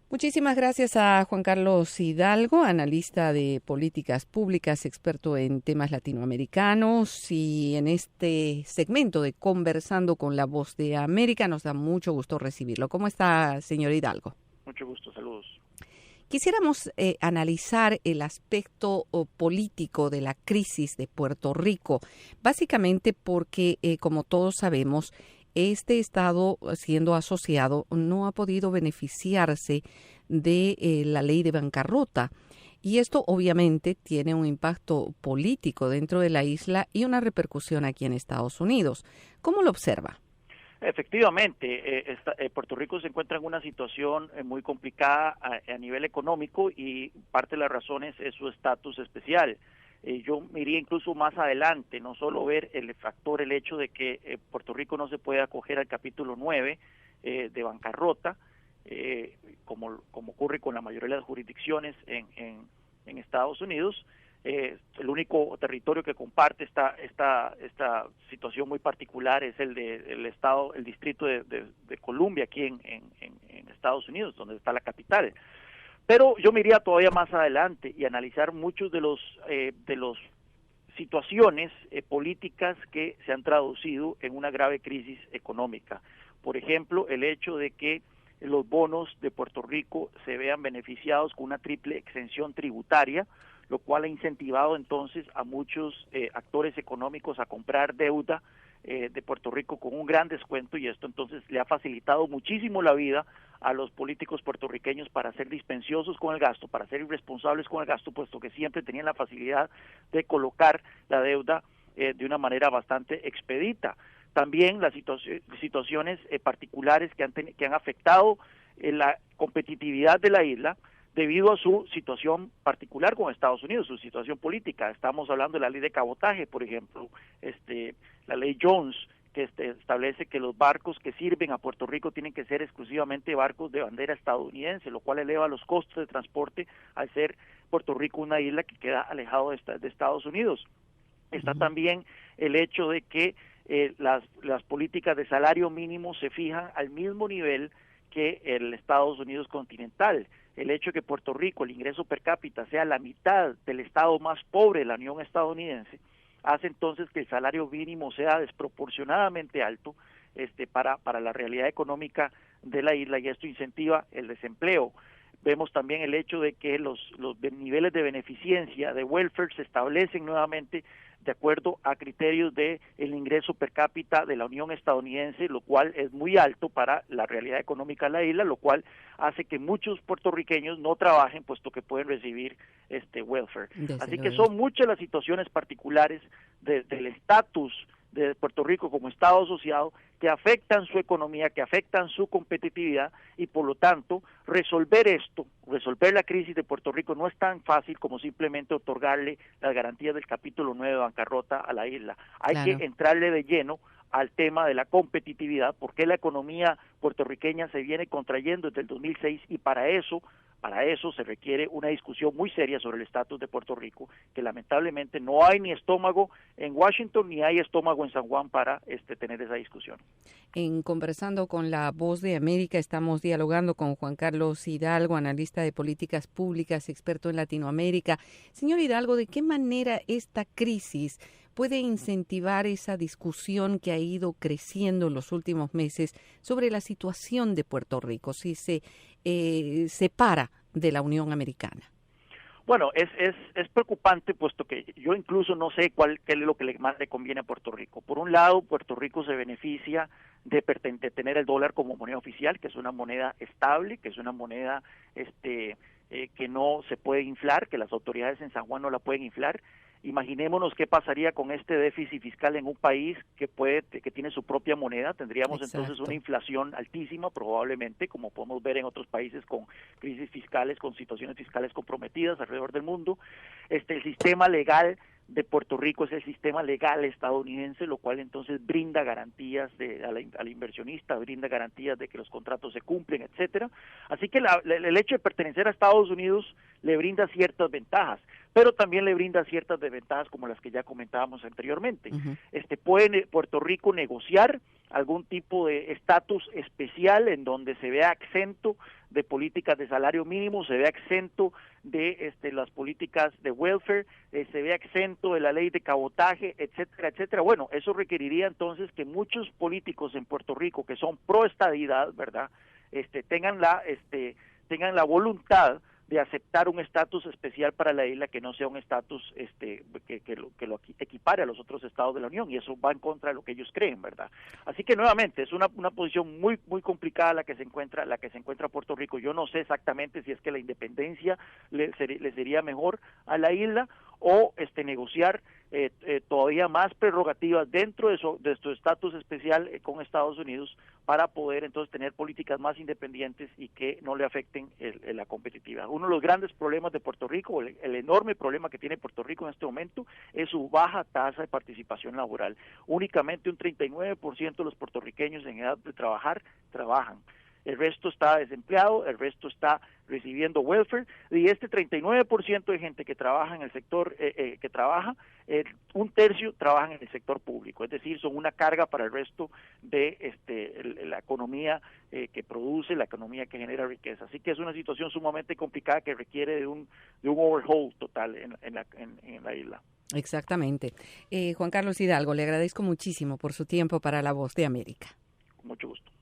Muchísimas gracias a Juan Carlos Hidalgo, analista de políticas públicas, experto en temas latinoamericanos, y en este segmento de Conversando con la Voz de América nos da mucho gusto recibirlo. ¿Cómo está, señor Hidalgo? Mucho gusto, saludos. Quisiéramos analizar el aspecto político de la crisis de Puerto Rico, básicamente porque, como todos sabemos, este estado, siendo asociado, no ha podido beneficiarse de la ley de bancarrota. Y esto obviamente tiene un impacto político dentro de la isla y una repercusión aquí en Estados Unidos. ¿Cómo lo observa? Efectivamente, Puerto Rico se encuentra en una situación muy complicada a nivel económico y parte de las razones es su estatus especial. Yo me iría incluso más adelante, no solo ver el hecho de que Puerto Rico no se puede acoger al capítulo 9 de bancarrota, como ocurre con la mayoría de las jurisdicciones en Estados Unidos. El único territorio que comparte esta situación muy particular es el distrito de Columbia aquí en Estados Unidos, donde está la capital. Pero yo me iría todavía más adelante y analizar muchos de los situaciones políticas que se han traducido en una grave crisis económica. Por ejemplo, el hecho de que los bonos de Puerto Rico se vean beneficiados con una triple exención tributaria, lo cual ha incentivado entonces a muchos actores económicos a comprar deuda de Puerto Rico con un gran descuento, y esto entonces le ha facilitado muchísimo la vida a los políticos puertorriqueños para ser dispensiosos con el gasto, para ser irresponsables con el gasto, puesto que siempre tenían la facilidad de colocar la deuda de una manera bastante expedita. También las situaciones particulares que han afectado la competitividad de la isla debido a su situación particular con Estados Unidos, su situación política. Estamos hablando de la ley de cabotaje, por ejemplo, la ley Jones, que establece que los barcos que sirven a Puerto Rico tienen que ser exclusivamente barcos de bandera estadounidense, lo cual eleva los costos de transporte al ser Puerto Rico una isla que queda alejado de Estados Unidos. Está también el hecho de que las políticas de salario mínimo se fijan al mismo nivel que el Estados Unidos continental. El hecho de que Puerto Rico, el ingreso per cápita, sea la mitad del estado más pobre de la Unión Estadounidense, hace entonces que el salario mínimo sea desproporcionadamente alto para la realidad económica de la isla, y esto incentiva el desempleo. Vemos también el hecho de que los niveles de beneficencia, de welfare, se establecen nuevamente de acuerdo a criterios de el ingreso per cápita de la Unión Estadounidense, lo cual es muy alto para la realidad económica de la isla, lo cual hace que muchos puertorriqueños no trabajen puesto que pueden recibir welfare. Así que son muchas las situaciones particulares del estatus de Puerto Rico como Estado asociado que afectan su economía, que afectan su competitividad, y por lo tanto resolver la crisis de Puerto Rico no es tan fácil como simplemente otorgarle las garantías del capítulo 9 de bancarrota a la isla. Hay que entrarle de lleno al tema de la competitividad, porque la economía puertorriqueña se viene contrayendo desde el 2006, y para eso se requiere una discusión muy seria sobre el estatus de Puerto Rico, que lamentablemente no hay ni estómago en Washington ni hay estómago en San Juan para tener esa discusión. En Conversando con la Voz de América estamos dialogando con Juan Carlos Hidalgo, analista de políticas públicas, experto en Latinoamérica. Señor Hidalgo, ¿de qué manera esta crisis puede incentivar esa discusión que ha ido creciendo en los últimos meses sobre la situación de Puerto Rico, si se separa de la Unión Americana? Bueno, es preocupante, puesto que yo incluso no sé qué es lo que más le conviene a Puerto Rico. Por un lado, Puerto Rico se beneficia de tener el dólar como moneda oficial, que es una moneda estable, que es una moneda que no se puede inflar, que las autoridades en San Juan no la pueden inflar. Imaginémonos qué pasaría con este déficit fiscal en un país que tiene su propia moneda. Tendríamos entonces una inflación altísima, probablemente, como podemos ver en otros países con crisis fiscales, con situaciones fiscales comprometidas alrededor del mundo. El sistema legal de Puerto Rico es el sistema legal estadounidense, lo cual entonces brinda garantías al inversionista, brinda garantías de que los contratos se cumplen, etcétera. Así que el hecho de pertenecer a Estados Unidos le brinda ciertas ventajas, pero también le brinda ciertas desventajas como las que ya comentábamos anteriormente. Puede Puerto Rico negociar algún tipo de estatus especial en donde se vea exento de políticas de salario mínimo, se vea exento de las políticas de welfare, se vea exento de la ley de cabotaje, etcétera, etcétera. Bueno, eso requeriría entonces que muchos políticos en Puerto Rico que son pro estadidad, ¿verdad?, tengan la voluntad de aceptar un estatus especial para la isla que no sea un estatus que lo equipare a los otros estados de la Unión, y eso va en contra de lo que ellos creen, ¿verdad? Así que nuevamente es una posición muy muy complicada la que se encuentra Puerto Rico. Yo no sé exactamente si es que la independencia le sería mejor a la isla o negociar todavía más prerrogativas dentro de su estatus especial con Estados Unidos para poder entonces tener políticas más independientes y que no le afecten la competitividad. Uno de los grandes problemas de Puerto Rico, el enorme problema que tiene Puerto Rico en este momento, es su baja tasa de participación laboral. Únicamente un 39% de los puertorriqueños en edad de trabajar trabajan. El resto está desempleado, el resto está recibiendo welfare, y 39% de gente que trabaja en el sector, un tercio trabajan en el sector público, es decir, son una carga para el resto de la economía que produce, la economía que genera riqueza. Así que es una situación sumamente complicada que requiere de un overhaul total en la isla. Exactamente. Juan Carlos Hidalgo, le agradezco muchísimo por su tiempo para La Voz de América. Con mucho gusto.